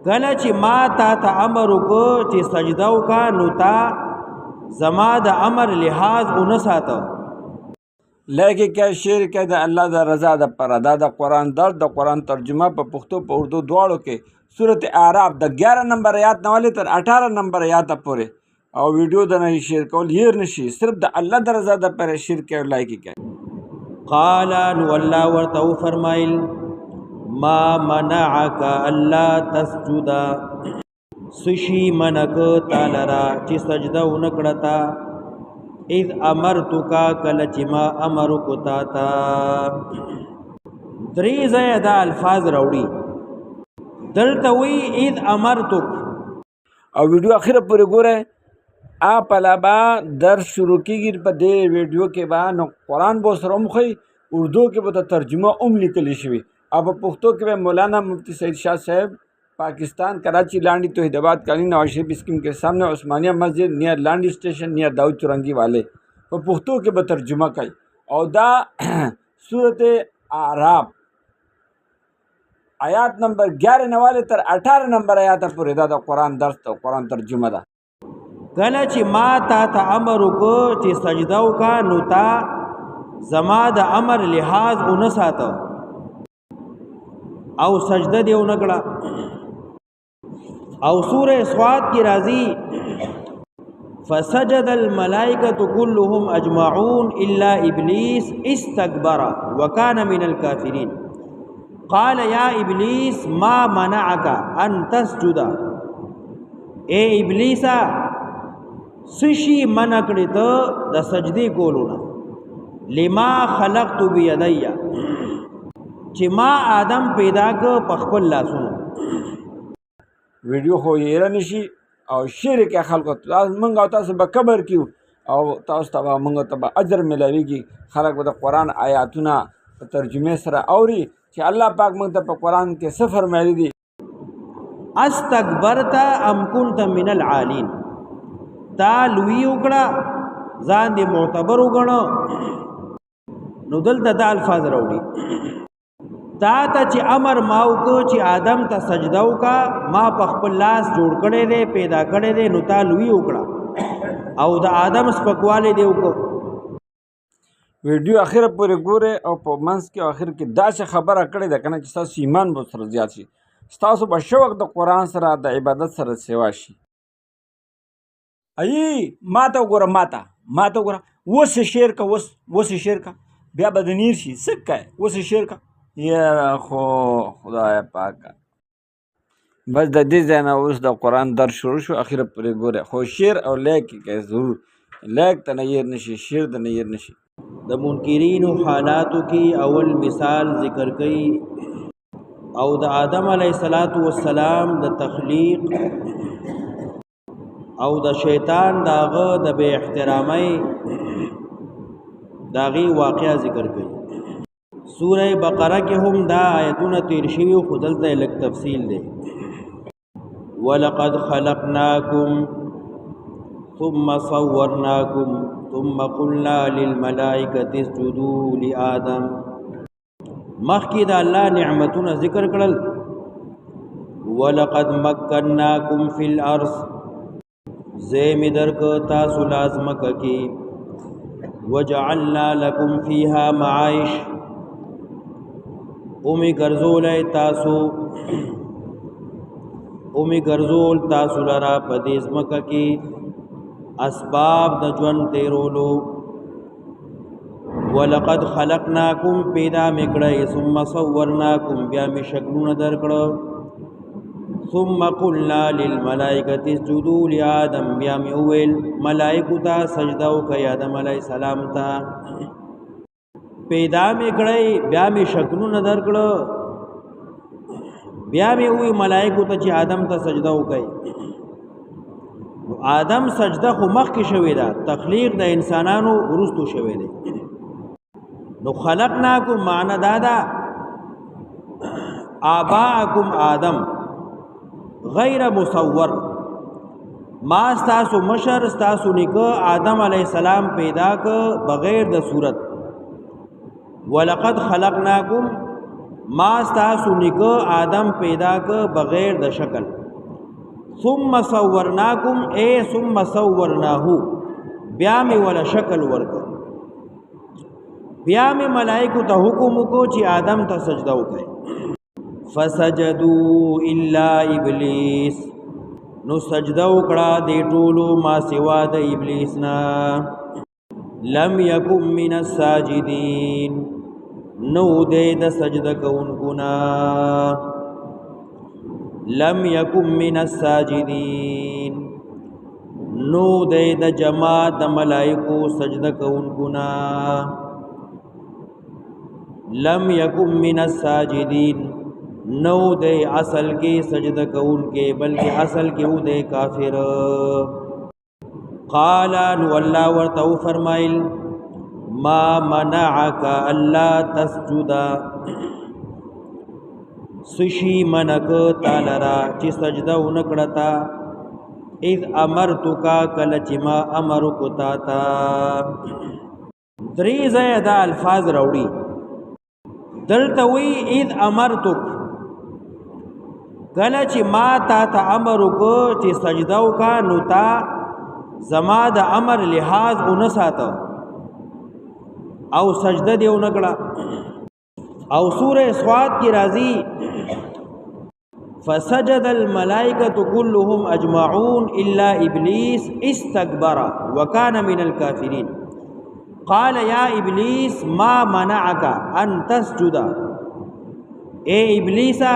کله چې ما تا ته امر وکړ چې سجده وکړه نو تا زما د امر لحاظ ونه ساته. لیکن کیا شعر کې د الله د رضا د پر دا د قرآن درد د قرآن ترجمه په پښتو په اردو دواړو کې صورت اعراف د 11 نمبر آیات نه ولې تر 18 نمبر آیات پورې او ویډیو د نه شیر کول هیر نشي صرف د الله د رضا د پر شیر کې لایک کې. قال نو الله ورته فرمایل ما منعك الا تسجد سشي منک تعالی چې سجده ونکړتا اذ امرتک کله چې ما امر کو تا تا. درې ځای دا الفاظ راوړي دلته وی اذ امرتک او ویډیو اخر پورې ګوره آپ علاوه درس شروع کیږي په دې ویډیو کې به نو قرآن به سره مخې اردو کې به ترجمه لیکل شوی او په پښتو کې به مولانا مفتی سعید شاہ صاحب پاکستان کراچی لانڈی توحیدآباد کالونی نواز شریف اسکیم کے سامنے عثمانیہ مسجد نیئر لانڈی اسٹیشن نیئر داؤد چورنگی والے په پښتو کې به ترجمه کوي او دا صورت اعراف آیات نمبر 11 نه والے تر 18 نمبر آیات پورې دا د قرآن درس او قرآن ترجمه ده. کله چې ما تا ته امر وکړ چې سجده وکړه نو تا زما د امر لحاظ ونه ساته او سجده دی ونکړه. او سورہ صاد کی راضی فسجد الملائکۃ كلهم اجمعون الا ابلیس استكبر وكان من الكافرین قال یا ابلیس ما منعك ان تسجد اے ابلیسا سشی منع کړی ته د سجدي کولونه لما خلقت بيدي چې ما آدم پیدا ک په خپل لاسونو. ویډیو خو یې نشي او شعر کې خلکو موږ او تاسو به قبر کیو او تاسو ته موږ ته اجر ملويږي. خلک به د قرآن آیاتونه په ترجمه سره اوري چې الله پاک موږ ته په قرآن کې څه فرمایلی دي. استكبرت ام كنت من العالين تا لوی وکړه ځان دې معتبر وګڼو نو دلته دا الفاظ راوړي تا ته چې امر ما وکړو چې آدم ته سجده وکړه ما په خپل لاس جوړ کړی دی پیدا کړی دی نو تا لوی وکړه او د آدم سپکوالی دی وکړو. ویډیو اخر پورې ګوره او په منځ کې اخر کې داسې خبره کړې ده کنه چې تاسو ایمان به سره زیات شي تاسو به شوق د قرآن سره د عبادت سره سیوا شي. ای ماته وګوره ماته وګوره اوس شعر کا اوس شعر کا بیا به د نیر شي سکه اوس شعر کا یا خو خدای پاک بس د دې ځای نه اوس د قرآن درس شروع شو اخر پورې ګوره خو شعر او لیک کې ضرور لیک ته نه هیر نشي شعر ته نه هیر نشي. د منکرینو حالاتو کې اول مثال ذکر کړي او د آدم علیه السلام د تخلیق او د شیطان داغه د بے احترامی داغي واقعا ذکر کړي. سورہ بقرہ کې هم دا آیتونه تیر شوي خو دلته لږ تفصیل دی. ولقد خلقناکم ثم صورناکم ثم قلنا للملائکة اسجدوا لآدم. مخکې د الله نعمتونه ذکر کړل. ولقد مکناکم فی الارض زیم درک تاسو لازمک کی وجعلنا لکم فیها معایش اومی ګرځول تاسو لرا پدیز مکه کی اسباب د ژوند تیرولو. ولقد خلقناکم پیدا میکړی ثم صورناکم بیا می شکلونه درکړو ثم قلنا للملائکة اسجدوا لآدم بیا می ویل ملائکو ته سجده وکړئ آدم علیه السلام ته. پیدا میکړی بیا می شکلونه درکړو بیا می وی ملائکو ته چې آدم ته سجده وکړئ. آدم سجده خو مخکې شوې ده تخلیق د انسانانو وروستو شوې ده. نو خلقناکم معنی دادا آباءکم آدم غیر مصور ما ستاسو مشر ستاسو نیکه آدم علیہ السلام پیدا که بغیر د صورت. ولقد خلقناکم ما ستاسو نیکه آدم پیدا که بغیر د شکل ثم صورناکم اے ثم صورناهو بیا می ولا شکل ورک بیا می ملائکو ته حکم کو چې آدم ته سجده وکړي فسجدوا الا ابلیس نو سجده وکړه دې ټولو ما سوا د ابلیس نه لم یکم من الساجدین نو دې د سجده کوونکو نه لم یکم من الساجدین نو دې د جماعت د ملائکو سجده کوونکو نه لم یکم من الساجدین نو دے اصل کے سجدہ کون کے بلکہ اصل کے او دے کافر قالا نو اللہ ورتو فرمائل ما منعک اللہ تسجدا سشی منک تالرا چی سجدہ انکڑتا اذ امرتکا کلچ ما امرکو تاتا دریز دا الفاظ روڑی دلتوی اذ امرتک کله چې ما تا ته امر وکړ چې سجده وکړه نو تا زما د امر لحاظ ونه ساته او سجده دې ونه کړه او سوره صاد کې راځي فسجد الملائکه كلهم اجمعون الا ابلیس استكبر وكان من الكافرين قال يا ابلیس ما منعك ان تسجد اے ابلیسا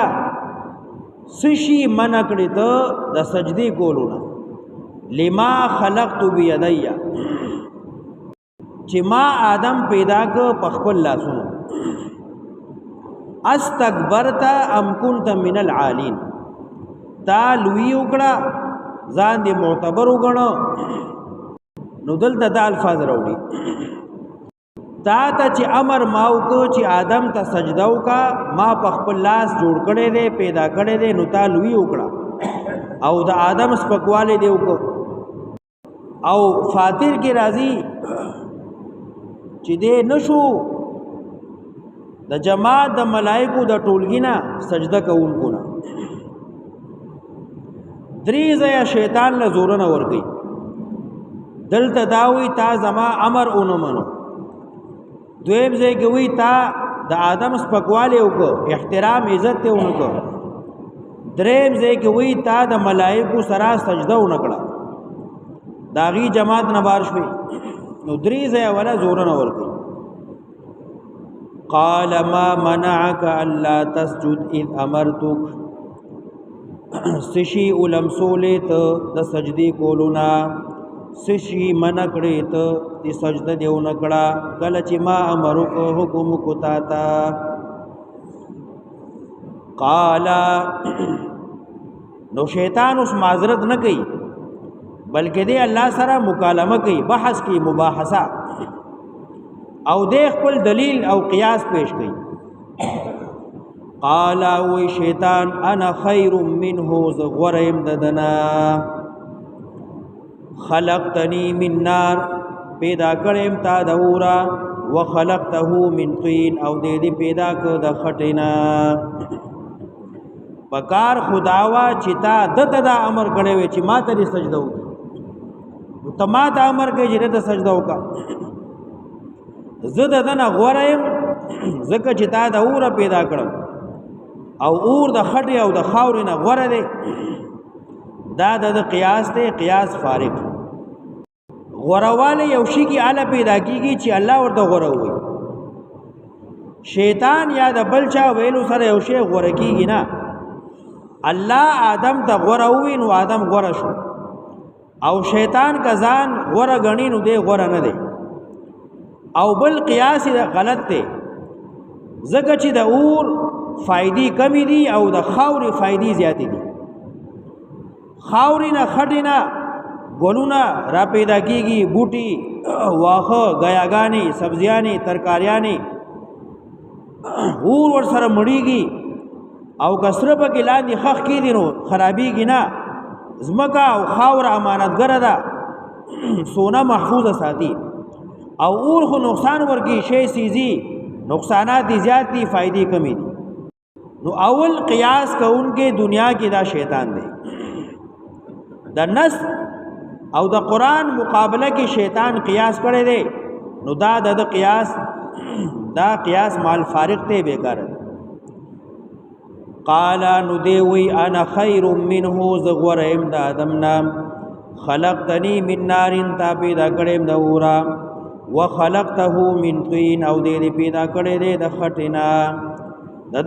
سشی منع کړی ته د سجدي کولو نه لما خلقت بيدي چې ما آدم پیدا ک په خپل لاسونو استكبرت ام كنت من العالين تا لوی وکړه ځان دې معتبر وګڼو نو دلته د الفاظ راوړي تا ته چې امر ماو کو چې آدم ته سجده وکا ما په خپل لاس جوړ کړي دي پیدا کړي دي نو تا لوی وکړه او د آدم سپکواله دی وکړه او فاتر کې راضي چې دې نشو د جماعت د ملائکو د ټولګي نه سجده کوونکو نه دریزه یا شیطان له زور نه ورګي دلته داوي تا زما امر اونو منو دویم ځای کې وی تا د آدم سپکواله وکړه احترام عزت ته ونکړه دریم ځای کې وی تا د ملائکو سره سجده ونکړه داغي جماعت نه بار شوي نو درې ځای ولا زور نه ورکړي قال ما منعك الا تسجد اذ امرتك سشي علم سولت د سجدي کولونا سشي منع کړي ته د سجده دیو نکړه کله چې ما امر کو حکم کو تا تا قال نو شیطان اوس معذرت نه کوي بلکې دی الله سره مکالمه کوي بحث کوي مباحثه او د خپل دلیل او قیاس پیش کوي قال وی شیطان انا خیر منه زغرم ددنا خلقتنی من نار پیدا کړم تا د اورا وخلقته من طين او دې پیدا کړ د خټینا پکار خداوا چې تا دته دا امر کړی وي چې ما ته سجده وکړه نو ته ما ته امر کوي چې ته سجده وکړه زه دنه غوړم زکه چې تا د اورا پیدا کړم او اور د خټي او د خاورې نه غوړه دی دا د قیاس ته قیاس فارق غورواله یو شي کې اعلی پیدا کیږي چې الله ورته غوره وي شیطان یا د بلچا ویلو سره یو شی غوره کیږي نه الله آدم ته غوره وي نو آدم غوره شو او شیطان کزان غوره غنی نو دی غوره نه دی او بل قیاس غلط دی زکه چې د اور فائدې کمی دي او د خاورې فائدې زیاتې دي خاورې نه خټې نه ګلونه را پیدا کیږي بوټي واخه غیاګانی سبزیانی ترکاریانی اور ور سره مړیږي او کسره په کې لاندې خخ کې دي نو خرابېږي نه زمکا او خاور امانتګره ده سونا محفوظه ساتي او اور خو نقصان ورکی شی سیزي نقصانات زیات دي فائدې کمی دي نو اول قیاس کوونکې دنیا کې دا شیطان دی د نس او د قرآن مقابله کې شیطان قیاس کړی دی نو دا د قیاس مال فارق ته بیکار دی قال نو دی وی انا خیر منه زغورم د آدم نام خلقتنی من نار تا پیدا کړم د اورا وخلقته من طين او دې پیدا کړی دی د خټینا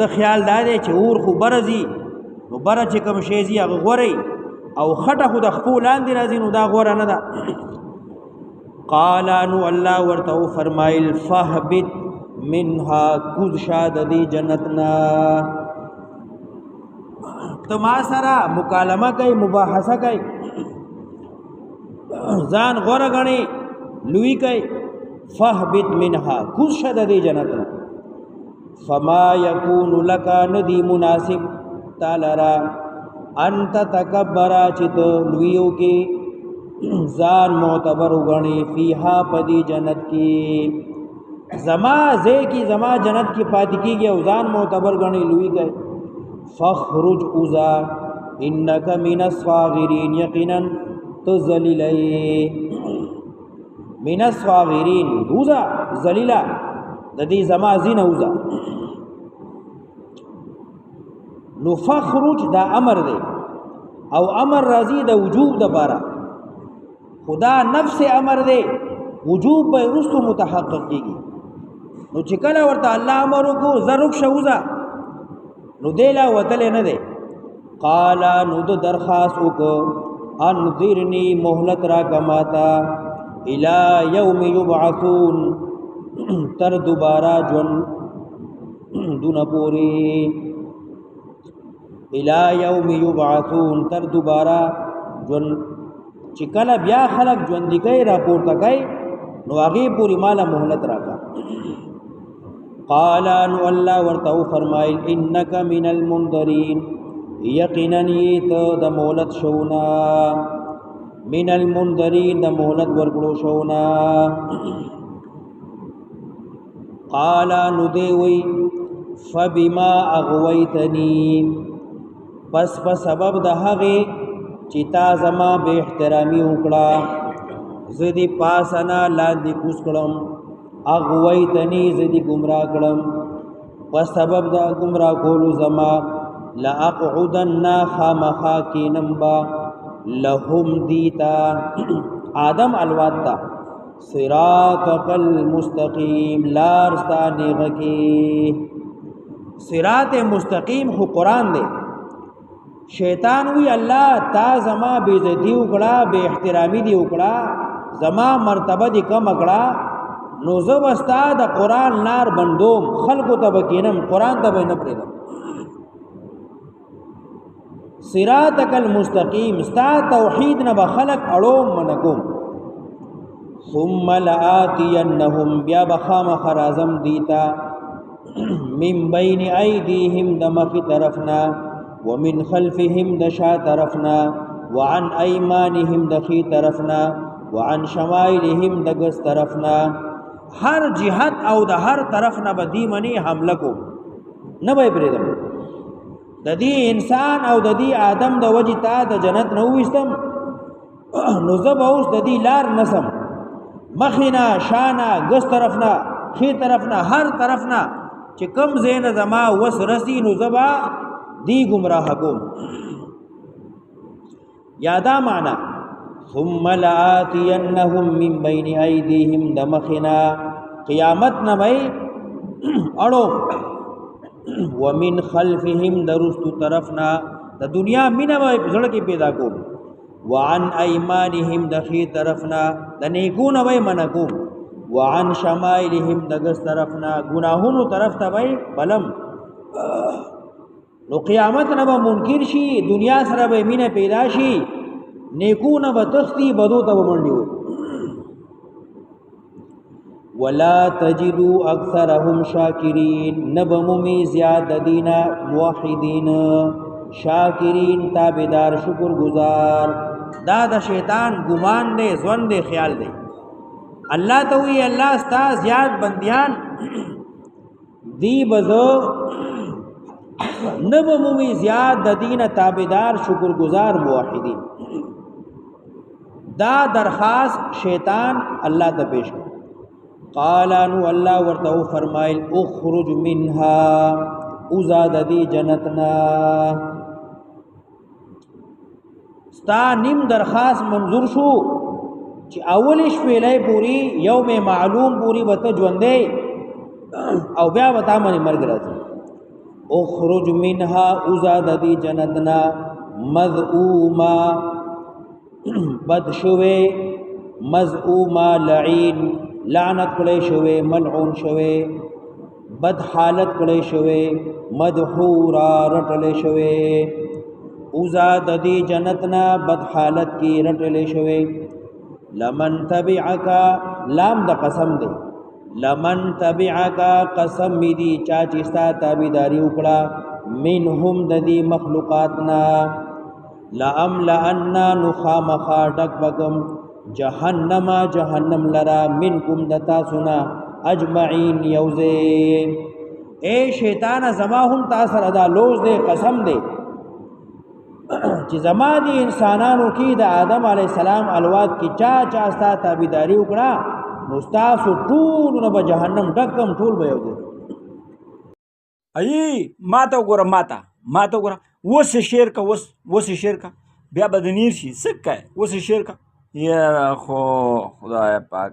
د خیال دا دی چې اور خو برزي نو بره چې کوم شی زی هغه غوري او خټه خو د خپل لاندې راځي نو دا غوره نه ده قال نو الله ورته فرمایل فهبت منها کوز شاد دی جنتنا تو ما سره مکالمه کوي مباحثه کوي ځان غوره غني لوی کوي فهبت منها کوز شاد دی جنتنا فما يكون لك ندي مناسب تعالی انت تکبرا چت لویو کی ځان معتبر غنی فیها پدی جنت کی زما زے کی زما جنت کی پاتې کیږي او ځان معتبر غنی لوی گئے فخرج اوزا انک من الصاغرین یقینا تذلیلی من الصاغرین اوزا ذلیلا د دې زما زین اوزا نو فخرج دا امر دی او امر راضی د وجوب د بارا خدا نفس امر دی وجوب به رستو متحقق کیږي نو چې کله ورته الله امر کو زرک شوزا نو دیلا وتل نه دی قال نو د درخواست وکړه انذرنی مهلت را کماتا الی یوم یبعثون تر دوبارہ جون دون پوری الى یوم یبعثون تر دوبارہ جون چکل بیا خلق جون دی گئی را پورتا گئی نو آگی پوری مالا مهلت راکا قال نو اللہ ورتو فرمائل انک من المنذرین یقینا نیت د مهلت شونا من المنذرین د مهلت ورکلو شونا قال نو دی وی فبما اغویتنی پس په سبب د هغه چې تا زما به احترامي وکړه زدي پاسنا لاندې کوس کړم اغویتنی زدي گمراه کړم په سبب د گمراه کولو زما لاقعدن خامخاکینم با لهم دیتا آدم الواتا صراط المستقیم لارستانی غکی صراط مستقیم خو قرآن دے شیطان وی الله تا زما بیزتی وکړه بے احترامی دی وکړه زما مرتبه دی کم وکړه نو زه وستا د قرآن لار بندوم خلقو ته بکینم قرآن ته به نه پرېږدم صراطک المستقیم ستا توحید نه به خلق اړوم منکوم ثم لآتینهم بیا بخام خرازم دیتا من بین ایدیهم دمخی طرفنا ومن خلفهم دشا طرفنا وعن ایمانهم دخی طرفنا وعن شمائلهم دگس طرفنا ہر جهت او د هر طرفنا بدی منی حمله کو نه به پریدم د دې انسان او د دې آدم د وجه تا د جنت نو وستم نو زب اوس د دې لار نسم مخینا شانا گس طرفنا خی طرفنا هر طرفنا چې کم زین زما وس رسی نو زبا دی گمراہ کوم یادا معنا ثم لآتینهم من بین ایدیهم دمخنا قیامت نمائی اڑو ومن خلفهم درست طرفنا د دنیا مینا وای زړه کې پیدا کوم وعن ایمانهم دخی طرفنا د نیکون وای منکوم وعن شمائلهم دغس طرفنا گناهونو طرف ته وای بلم نو قیامت نه به منکر شي دنیا سره به مینه پیدا شي نیکون به تختی بدو ته منډي وي ولا تجدوا اکثرهم شاکرین نبمومی زیاد دینا موحدین شاکرین تابدار شکر گزار دا د شیطان گمان دے زون دے خیال دے اللہ توی اللہ ستا زیاد بندیان دی بزو نب مومی زیاد د دین تابعدار شکرگزار موحدین. دا درخواست شیطان اللہ ته پیش کړ. قال انو الله ورته فرمایل اخرج منها ازاد دی جنتنا. ستا نیم درخواست منظور شو چې اول شپېلې پوری یوم معلوم پوری وته ژوندې او بیا وتا باندې مرګ راځي. اخرج منها ازاد دی جنتنا مذءوما بد شوه مذءوما لعین لعنت کړي شوه ملعون شوه بد حالت کړي شوه مدحورا رټلې شوه. ازاد دی جنتنا بد حالت کی رټلې شوه. لمن تبعک لام د قسم دی لمن تبعک قسم می دی چا چې ستا تابعداري وکړه منهم د دې مخلوقاتنا لأملأن نخامخا ډک بکم جهنم جهنم لرا منکم دتا سنا اجمعین یوزے. اے شیطان زما هم تاثر ادا لوز دے قسم دے چې زما دی انسانانو کې د آدم علی السلام الواد کې چا چا ستا تابعداري وکړه نو تاسو ټول نو به جهنم ډکم ټول به یو دي. ای ماته وګوره ماته وګوره وس شعر کا وس شعر کا بیا بدنیر شي سکه وس شعر کا یا خو خدای پاک